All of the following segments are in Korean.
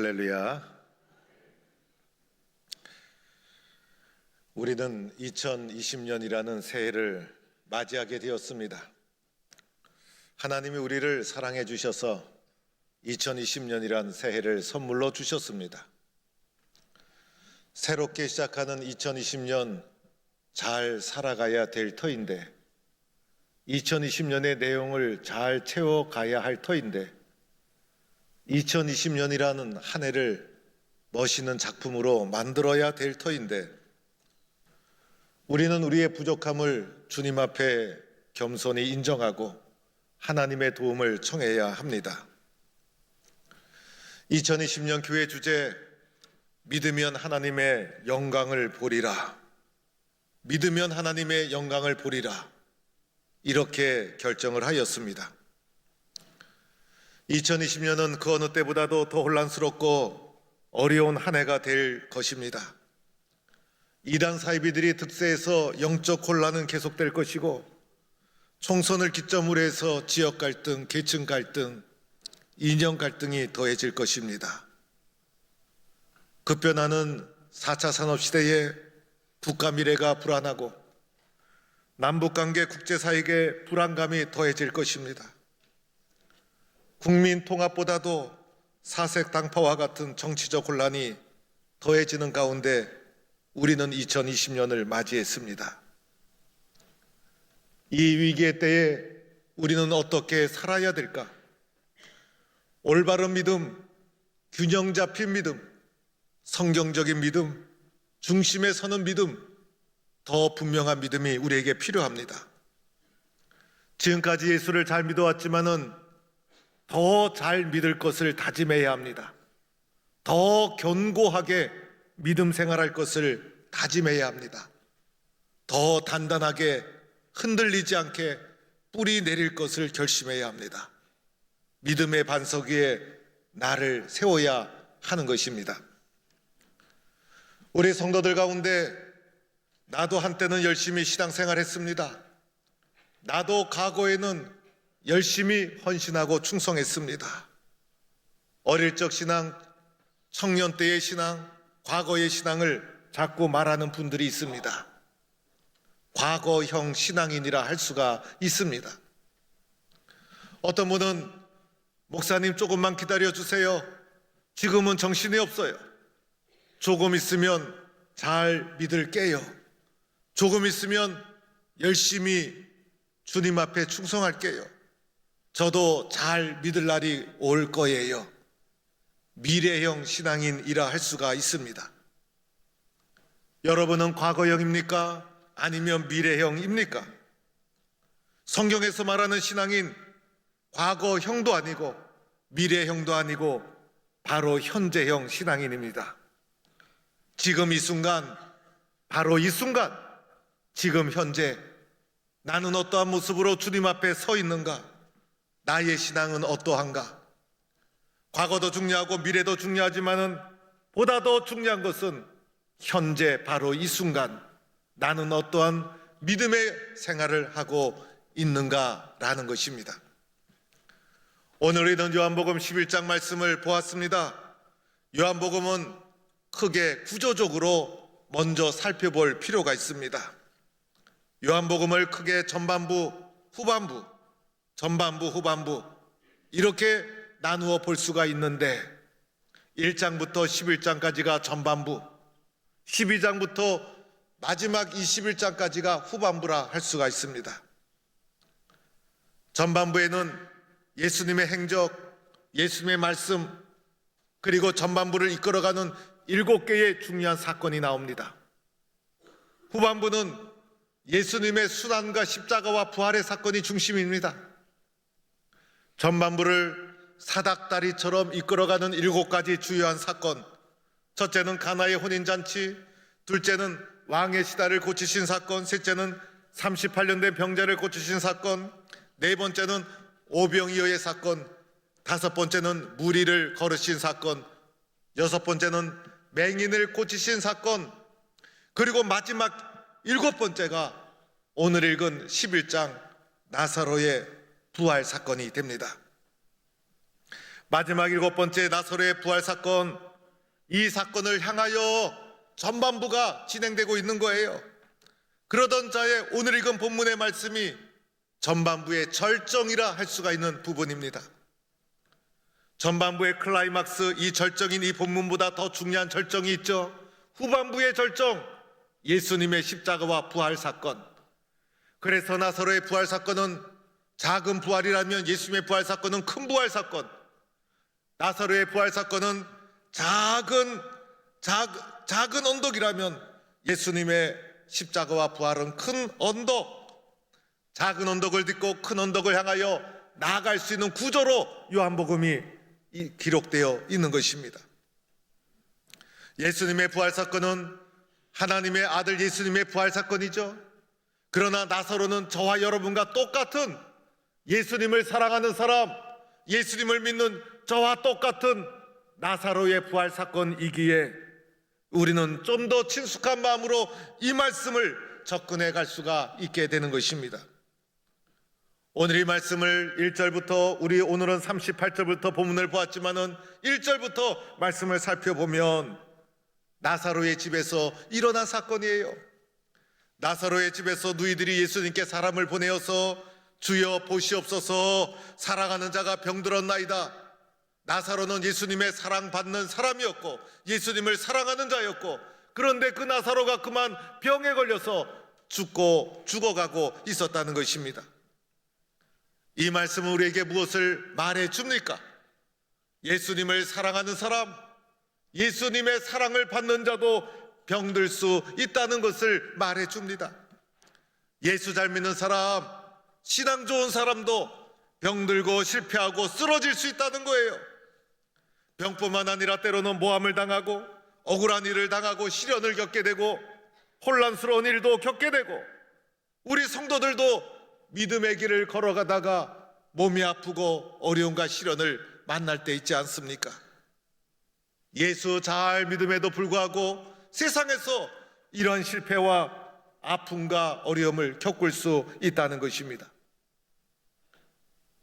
할렐루야. 우리는 2020년이라는 새해를 맞이하게 되었습니다. 하나님이 우리를 사랑해 주셔서 2020년이라는 새해를 선물로 주셨습니다. 새롭게 시작하는 2020년 잘 살아가야 될 터인데, 2020년의 내용을 잘 채워가야 할 터인데, 2020년이라는 한 해를 멋있는 작품으로 만들어야 될 터인데, 우리는 우리의 부족함을 주님 앞에 겸손히 인정하고 하나님의 도움을 청해야 합니다. 2020년 교회 주제, 믿으면 하나님의 영광을 보리라. 믿으면 하나님의 영광을 보리라. 이렇게 결정을 하였습니다. 2020년은 그 어느 때보다도 더 혼란스럽고 어려운 한 해가 될 것입니다. 이단 사이비들이 득세해서 영적 혼란은 계속될 것이고, 총선을 기점으로 해서 지역 갈등, 계층 갈등, 이념 갈등이 더해질 것입니다. 급변하는 4차 산업시대에 국가 미래가 불안하고 남북관계 국제사회의 불안감이 더해질 것입니다. 국민 통합보다도 사색 당파와 같은 정치적 혼란이 더해지는 가운데 우리는 2020년을 맞이했습니다. 이 위기의 때에 우리는 어떻게 살아야 될까? 올바른 믿음, 균형 잡힌 믿음, 성경적인 믿음, 중심에 서는 믿음, 더 분명한 믿음이 우리에게 필요합니다. 지금까지 예수를 잘 믿어왔지만은 더 잘 믿을 것을 다짐해야 합니다. 더 견고하게 믿음 생활할 것을 다짐해야 합니다. 더 단단하게 흔들리지 않게 뿌리 내릴 것을 결심해야 합니다. 믿음의 반석 위에 나를 세워야 하는 것입니다. 우리 성도들 가운데 나도 한때는 열심히 신앙생활 했습니다. 나도 과거에는 열심히 헌신하고 충성했습니다. 어릴 적 신앙, 청년 때의 신앙, 과거의 신앙을 자꾸 말하는 분들이 있습니다. 과거형 신앙인이라 할 수가 있습니다. 어떤 분은 목사님 조금만 기다려주세요. 지금은 정신이 없어요. 조금 있으면 잘 믿을게요. 조금 있으면 열심히 주님 앞에 충성할게요. 저도 잘 믿을 날이 올 거예요. 미래형 신앙인이라 할 수가 있습니다. 여러분은 과거형입니까? 아니면 미래형입니까? 성경에서 말하는 신앙인, 과거형도 아니고 미래형도 아니고 바로 현재형 신앙인입니다. 지금 이 순간, 바로 이 순간, 지금 현재 나는 어떠한 모습으로 주님 앞에 서 있는가? 나의 신앙은 어떠한가? 과거도 중요하고 미래도 중요하지만은 보다 더 중요한 것은 현재 바로 이 순간 나는 어떠한 믿음의 생활을 하고 있는가라는 것입니다. 오늘 우리는 요한복음 11장 말씀을 보았습니다. 요한복음은 크게 구조적으로 먼저 살펴볼 필요가 있습니다. 요한복음을 크게 전반부, 후반부, 전반부, 후반부 이렇게 나누어 볼 수가 있는데, 1장부터 11장까지가 전반부, 12장부터 마지막 21장까지가 후반부라 할 수가 있습니다. 전반부에는 예수님의 행적, 예수님의 말씀, 그리고 전반부를 이끌어가는 7개의 중요한 사건이 나옵니다. 후반부는 예수님의 순환과 십자가와 부활의 사건이 중심입니다. 전반부를 사닥다리처럼 이끌어가는 7가지 주요한 사건, 첫째는 가나의 혼인잔치, 둘째는 왕의 시다를 고치신 사건, 셋째는 38년 된 병자를 고치신 사건, 네 번째는 오병이어의 사건, 다섯 번째는 무리를 걸으신 사건, 여섯 번째는 맹인을 고치신 사건, 그리고 마지막 7번째가 오늘 읽은 11장 나사로의 부활 사건이 됩니다. 마지막 7번째 나사로의 부활 사건, 이 사건을 향하여 전반부가 진행되고 있는 거예요. 그러던 자에 오늘 읽은 본문의 말씀이 전반부의 절정이라 할 수가 있는 부분입니다. 전반부의 클라이막스, 이 절정인 이 본문보다 더 중요한 절정이 있죠. 후반부의 절정, 예수님의 십자가와 부활 사건. 그래서 나사로의 부활 사건은 작은 부활이라면 예수님의 부활 사건은 큰 부활 사건, 나사로의 부활 사건은 작은 언덕이라면 예수님의 십자가와 부활은 큰 언덕, 작은 언덕을 딛고 큰 언덕을 향하여 나아갈 수 있는 구조로 요한복음이 기록되어 있는 것입니다. 예수님의 부활 사건은 하나님의 아들 예수님의 부활 사건이죠. 그러나 나사로는 저와 여러분과 똑같은 예수님을 사랑하는 사람, 예수님을 믿는 저와 똑같은 나사로의 부활 사건이기에 우리는 좀 더 친숙한 마음으로 이 말씀을 접근해 갈 수가 있게 되는 것입니다. 오늘 이 말씀을 1절부터, 우리 오늘은 38절부터 본문을 보았지만은 1절부터 말씀을 살펴보면 나사로의 집에서 일어난 사건이에요. 나사로의 집에서 누이들이 예수님께 사람을 보내어서 주여 보시옵소서, 사랑하는 자가 병들었나이다. 나사로는 예수님의 사랑받는 사람이었고 예수님을 사랑하는 자였고, 그런데 그 나사로가 그만 병에 걸려서 죽어가고 있었다는 것입니다. 이 말씀은 우리에게 무엇을 말해 줍니까? 예수님을 사랑하는 사람, 예수님의 사랑을 받는 자도 병들 수 있다는 것을 말해 줍니다. 예수 잘 믿는 사람, 신앙 좋은 사람도 병들고 실패하고 쓰러질 수 있다는 거예요. 병뿐만 아니라 때로는 모함을 당하고 억울한 일을 당하고 시련을 겪게 되고 혼란스러운 일도 겪게 되고, 우리 성도들도 믿음의 길을 걸어가다가 몸이 아프고 어려움과 시련을 만날 때 있지 않습니까? 예수 잘 믿음에도 불구하고 세상에서 이런 실패와 아픔과 어려움을 겪을 수 있다는 것입니다.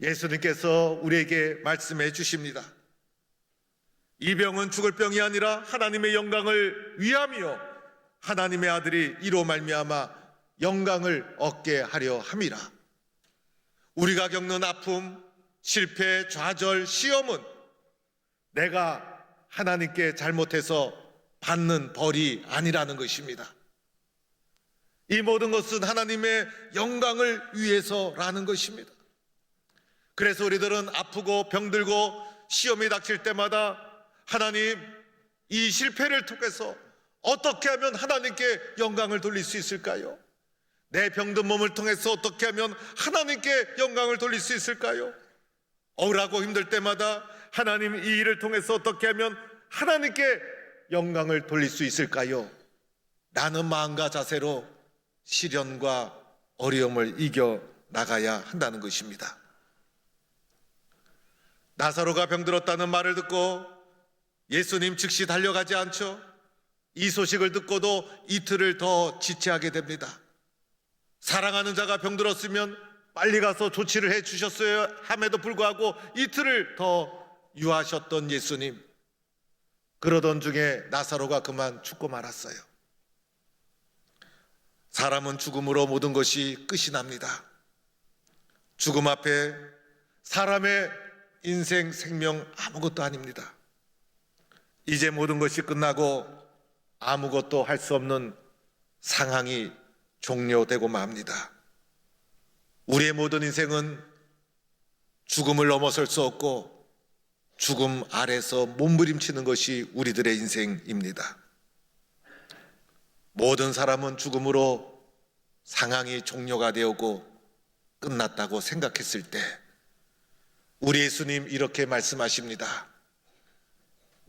예수님께서 우리에게 말씀해 주십니다. 이 병은 죽을 병이 아니라 하나님의 영광을 위함이요 하나님의 아들이 이로 말미암아 영광을 얻게 하려 함이라. 우리가 겪는 아픔, 실패, 좌절, 시험은 내가 하나님께 잘못해서 받는 벌이 아니라는 것입니다. 이 모든 것은 하나님의 영광을 위해서라는 것입니다. 그래서 우리들은 아프고 병들고 시험이 닥칠 때마다 하나님, 이 실패를 통해서 어떻게 하면 하나님께 영광을 돌릴 수 있을까요? 내 병든 몸을 통해서 어떻게 하면 하나님께 영광을 돌릴 수 있을까요? 억울하고 힘들 때마다 하나님, 이 일을 통해서 어떻게 하면 하나님께 영광을 돌릴 수 있을까요? 라는 마음과 자세로 시련과 어려움을 이겨 나가야 한다는 것입니다. 나사로가 병들었다는 말을 듣고 예수님 즉시 달려가지 않죠. 이 소식을 듣고도 이틀을 더 지체하게 됩니다. 사랑하는 자가 병들었으면 빨리 가서 조치를 해 주셨어야 함에도 불구하고 이틀을 더 유하셨던 예수님. 그러던 중에 나사로가 그만 죽고 말았어요. 사람은 죽음으로 모든 것이 끝이 납니다. 죽음 앞에 사람의 인생, 생명 아무것도 아닙니다. 이제 모든 것이 끝나고 아무것도 할 수 없는 상황이 종료되고 맙니다. 우리의 모든 인생은 죽음을 넘어설 수 없고 죽음 아래서 몸부림치는 것이 우리들의 인생입니다. 모든 사람은 죽음으로 상황이 종료가 되었고 끝났다고 생각했을 때 우리 예수님 이렇게 말씀하십니다.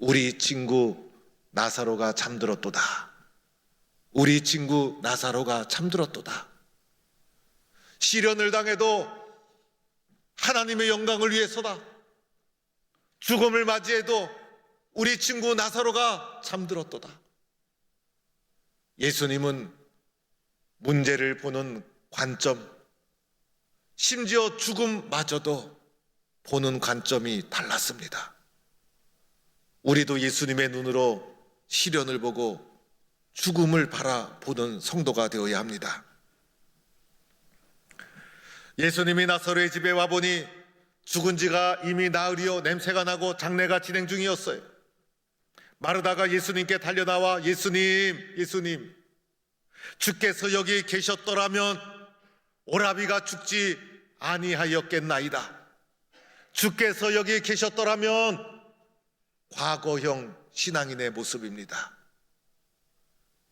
우리 친구 나사로가 잠들었도다. 우리 친구 나사로가 잠들었도다. 시련을 당해도 하나님의 영광을 위해서다. 죽음을 맞이해도 우리 친구 나사로가 잠들었도다. 예수님은 문제를 보는 관점, 심지어 죽음마저도 보는 관점이 달랐습니다. 우리도 예수님의 눈으로 시련을 보고 죽음을 바라보는 성도가 되어야 합니다. 예수님이 나사로의 집에 와보니 죽은 지가 이미 나흘이요 냄새가 나고 장례가 진행 중이었어요. 마르다가 예수님께 달려나와 예수님, 주께서 여기 계셨더라면 오라비가 죽지 아니하였겠나이다. 주께서 여기 계셨더라면. 과거형 신앙인의 모습입니다.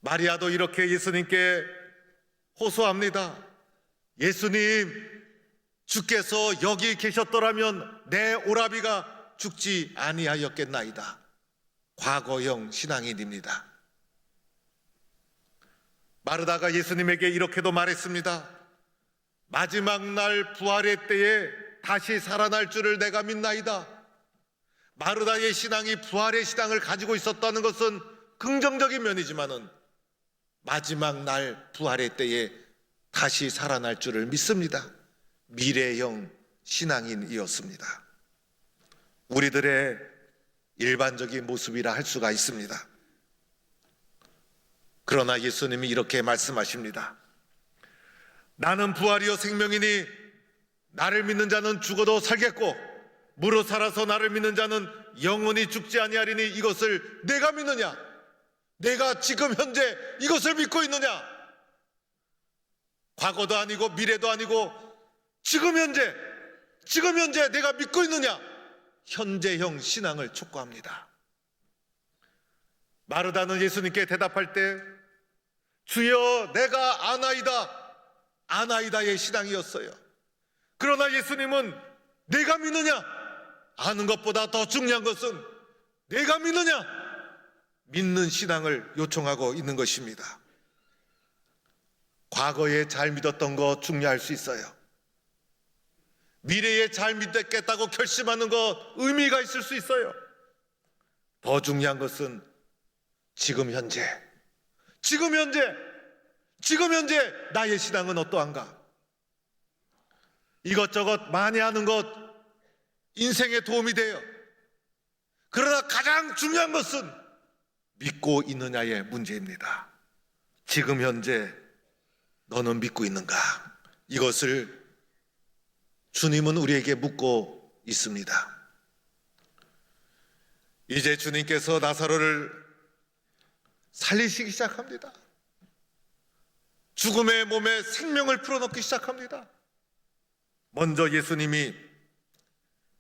마리아도 이렇게 예수님께 호소합니다. 예수님, 주께서 여기 계셨더라면 내 오라비가 죽지 아니하였겠나이다. 과거형 신앙인입니다. 마르다가 예수님에게 이렇게도 말했습니다. 마지막 날 부활의 때에 다시 살아날 줄을 내가 믿나이다. 마르다의 신앙이 부활의 신앙을 가지고 있었다는 것은 긍정적인 면이지만은 마지막 날 부활의 때에 다시 살아날 줄을 믿습니다. 미래형 신앙인이었습니다. 우리들의 일반적인 모습이라 할 수가 있습니다. 그러나 예수님이 이렇게 말씀하십니다. 나는 부활이요 생명이니 나를 믿는 자는 죽어도 살겠고 무릇 살아서 나를 믿는 자는 영원히 죽지 아니하리니 이것을 내가 믿느냐? 내가 지금 현재 이것을 믿고 있느냐? 과거도 아니고 미래도 아니고 지금 현재 내가 믿고 있느냐? 현재형 신앙을 촉구합니다. 마르다는 예수님께 대답할 때 주여 내가 아나이다의 신앙이었어요. 그러나 예수님은 내가 믿느냐? 아는 것보다 더 중요한 것은 내가 믿느냐? 믿는 신앙을 요청하고 있는 것입니다. 과거에 잘 믿었던 거 중요할 수 있어요. 미래에 잘 믿겠다고 결심하는 거 의미가 있을 수 있어요. 더 중요한 것은 지금 현재 나의 신앙은 어떠한가? 이것저것 많이 하는 것 인생에 도움이 돼요. 그러나 가장 중요한 것은 믿고 있느냐의 문제입니다. 지금 현재 너는 믿고 있는가? 이것을 주님은 우리에게 묻고 있습니다. 이제 주님께서 나사로를 살리시기 시작합니다. 죽음의 몸에 생명을 풀어넣기 시작합니다. 먼저 예수님이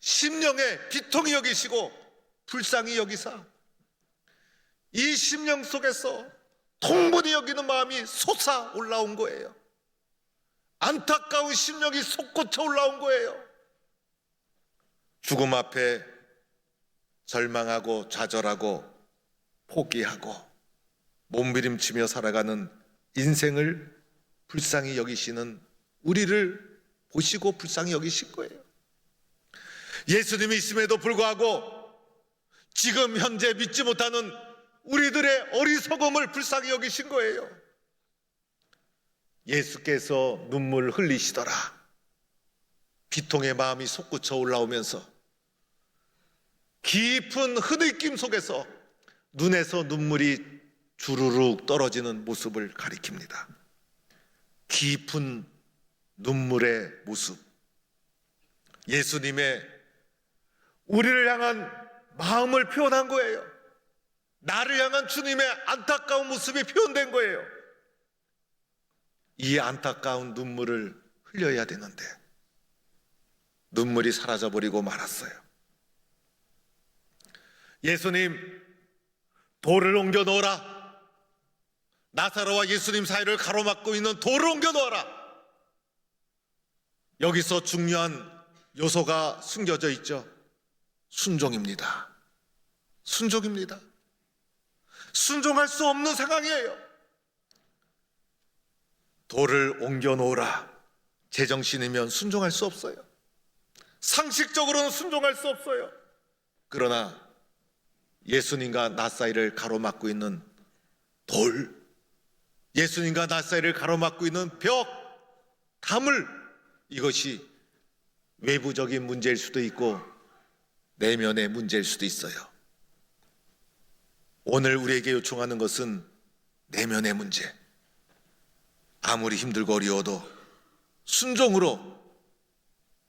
심령에 비통히 여기시고 불쌍히 여기사 이 심령 속에서 통분히 여기는 마음이 솟아 올라온 거예요. 안타까운 심령이 솟구쳐 올라온 거예요. 죽음 앞에 절망하고 좌절하고 포기하고 몸부림치며 살아가는 인생을 불쌍히 여기시는 우리를 보시고 불쌍히 여기신 거예요. 예수님이 있음에도 불구하고 지금 현재 믿지 못하는 우리들의 어리석음을 불쌍히 여기신 거예요. 예수께서 눈물 흘리시더라. 비통의 마음이 솟구쳐 올라오면서 깊은 흐느낌 속에서 눈에서 눈물이 주르륵 떨어지는 모습을 가리킵니다. 깊은 눈물의 모습. 예수님의 우리를 향한 마음을 표현한 거예요. 나를 향한 주님의 안타까운 모습이 표현된 거예요. 이 안타까운 눈물을 흘려야 되는데 눈물이 사라져버리고 말았어요. 예수님, 돌을 옮겨 놓으라. 나사로와 예수님 사이를 가로막고 있는 돌을 옮겨 놓아라. 여기서 중요한 요소가 숨겨져 있죠. 순종입니다. 순종입니다. 순종할 수 없는 상황이에요. 돌을 옮겨 놓으라. 제정신이면 순종할 수 없어요. 상식적으로는 순종할 수 없어요. 그러나 예수님과 나 사이를 가로막고 있는 돌, 예수님과 나 사이를 가로막고 있는 벽, 다물, 이것이 외부적인 문제일 수도 있고 내면의 문제일 수도 있어요. 오늘 우리에게 요청하는 것은 내면의 문제. 아무리 힘들고 어려워도 순종으로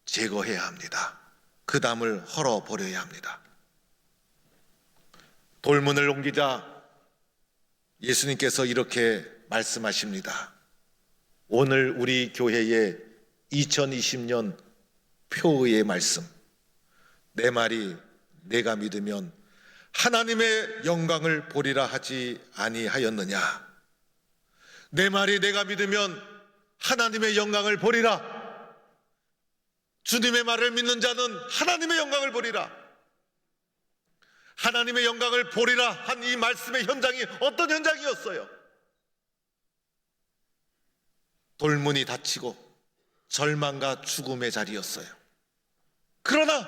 제거해야 합니다. 그 담을 헐어버려야 합니다. 돌문을 옮기자 예수님께서 이렇게 말씀하십니다. 오늘 우리 교회의 2020년 표의의 말씀. 내 말이 내가 믿으면 하나님의 영광을 보리라 하지 아니하였느냐. 내 말이 내가 믿으면 하나님의 영광을 보리라. 주님의 말을 믿는 자는 하나님의 영광을 보리라. 하나님의 영광을 보리라 한 이 말씀의 현장이 어떤 현장이었어요? 돌문이 닫히고 절망과 죽음의 자리였어요. 그러나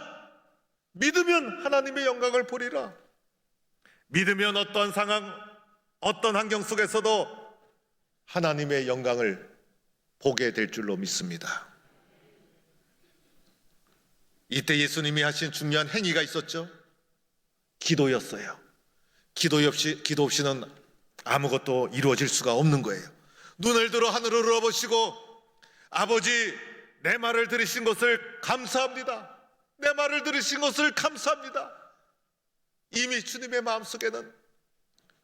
믿으면 하나님의 영광을 보리라. 믿으면 어떤 상황, 어떤 환경 속에서도 하나님의 영광을 보게 될 줄로 믿습니다. 이때 예수님이 하신 중요한 행위가 있었죠. 기도였어요. 기도 없이는 아무것도 이루어질 수가 없는 거예요. 눈을 들어 하늘을 울어보시고 아버지, 내 말을 들으신 것을 감사합니다. 내 말을 들으신 것을 감사합니다. 이미 주님의 마음속에는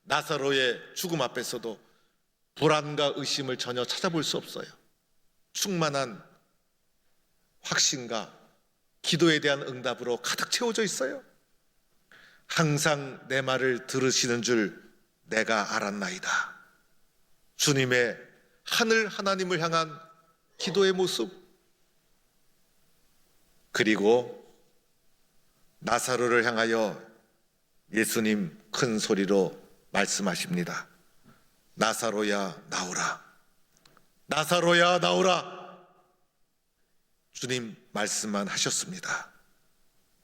나사로의 죽음 앞에서도 불안과 의심을 전혀 찾아볼 수 없어요. 충만한 확신과 기도에 대한 응답으로 가득 채워져 있어요. 항상 내 말을 들으시는 줄 내가 알았나이다. 주님의 하늘 하나님을 향한 기도의 모습, 그리고 나사로를 향하여 예수님 큰 소리로 말씀하십니다. 나사로야 나오라. 나사로야 나오라. 주님 말씀만 하셨습니다.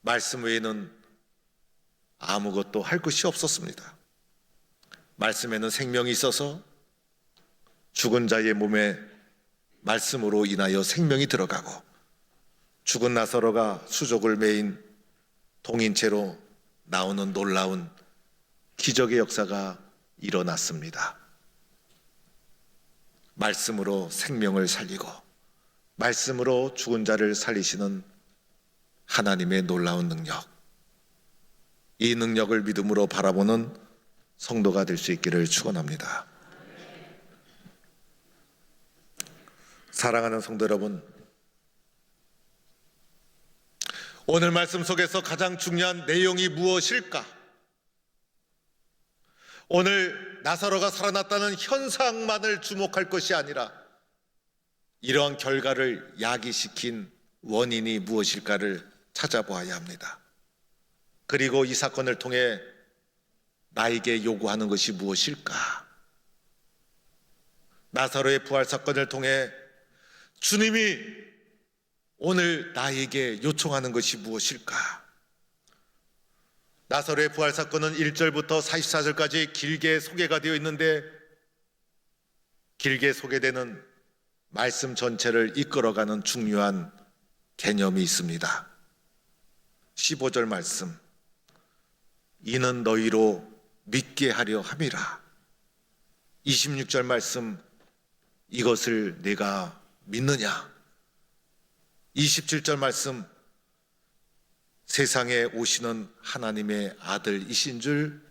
말씀 외에는 아무것도 할 것이 없었습니다. 말씀에는 생명이 있어서 죽은 자의 몸에 말씀으로 인하여 생명이 들어가고 죽은 나사로가 수족을 메인 동인체로 나오는 놀라운 기적의 역사가 일어났습니다. 말씀으로 생명을 살리고 말씀으로 죽은 자를 살리시는 하나님의 놀라운 능력, 이 능력을 믿음으로 바라보는 성도가 될 수 있기를 축원합니다. 사랑하는 성도 여러분, 오늘 말씀 속에서 가장 중요한 내용이 무엇일까? 오늘 나사로가 살아났다는 현상만을 주목할 것이 아니라 이러한 결과를 야기시킨 원인이 무엇일까를 찾아보아야 합니다. 그리고 이 사건을 통해 나에게 요구하는 것이 무엇일까? 나사로의 부활 사건을 통해 주님이 오늘 나에게 요청하는 것이 무엇일까? 나사로의 부활 사건은 1절부터 44절까지 길게 소개가 되어 있는데 길게 소개되는 말씀 전체를 이끌어가는 중요한 개념이 있습니다. 15절 말씀, 이는 너희로 믿게 하려 함이라. 26절 말씀, 이것을 내가 믿느냐? 27절 말씀, 세상에 오시는 하나님의 아들이신 줄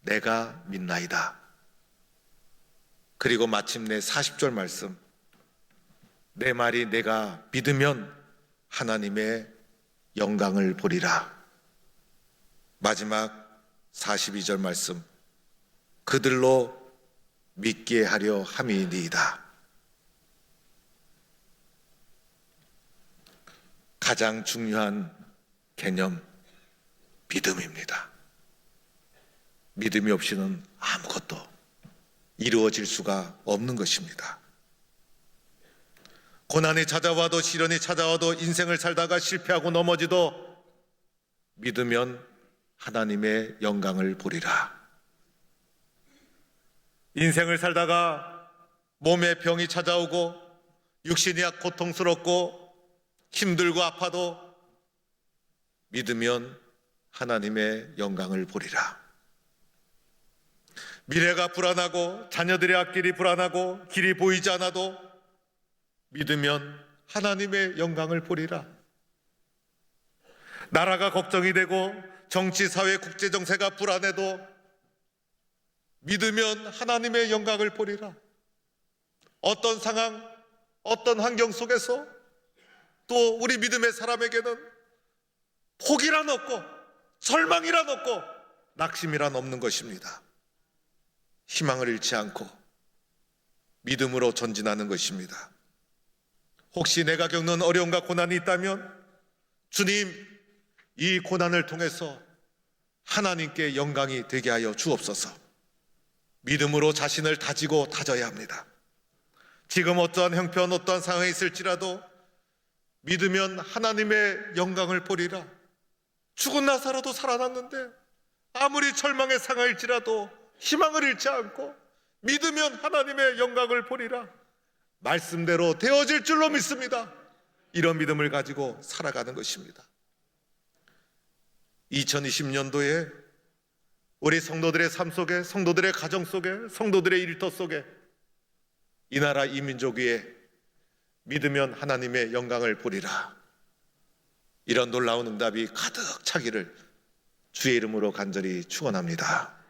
내가 믿나이다. 그리고 마침내 40절 말씀, 내 말이 내가 믿으면 하나님의 영광을 보리라. 마지막 42절 말씀, 그들로 믿게 하려 함이니이다. 가장 중요한 개념, 믿음입니다. 믿음이 없이는 아무것도 이루어질 수가 없는 것입니다. 고난이 찾아와도 시련이 찾아와도 인생을 살다가 실패하고 넘어지도 믿으면 하나님의 영광을 보리라. 인생을 살다가 몸에 병이 찾아오고 육신이 고통스럽고 힘들고 아파도 믿으면 하나님의 영광을 보리라. 미래가 불안하고 자녀들의 앞길이 불안하고 길이 보이지 않아도 믿으면 하나님의 영광을 보리라. 나라가 걱정이 되고 정치, 사회, 국제 정세가 불안해도 믿으면 하나님의 영광을 보리라. 어떤 상황, 어떤 환경 속에서 또 우리 믿음의 사람에게는 포기란 없고 절망이란 없고 낙심이란 없는 것입니다. 희망을 잃지 않고 믿음으로 전진하는 것입니다. 혹시 내가 겪는 어려움과 고난이 있다면 주님, 이 고난을 통해서 하나님께 영광이 되게 하여 주옵소서. 믿음으로 자신을 다지고 다져야 합니다. 지금 어떠한 형편, 어떠한 상황에 있을지라도 믿으면 하나님의 영광을 보리라. 죽은 나사로도 살아났는데 아무리 절망의 상황일지라도 희망을 잃지 않고 믿으면 하나님의 영광을 보리라. 말씀대로 되어질 줄로 믿습니다. 이런 믿음을 가지고 살아가는 것입니다. 2020년도에 우리 성도들의 삶 속에, 성도들의 가정 속에, 성도들의 일터 속에 이 나라 이 민족 위에 믿으면 하나님의 영광을 보리라. 이런 놀라운 응답이 가득 차기를 주의 이름으로 간절히 축원합니다.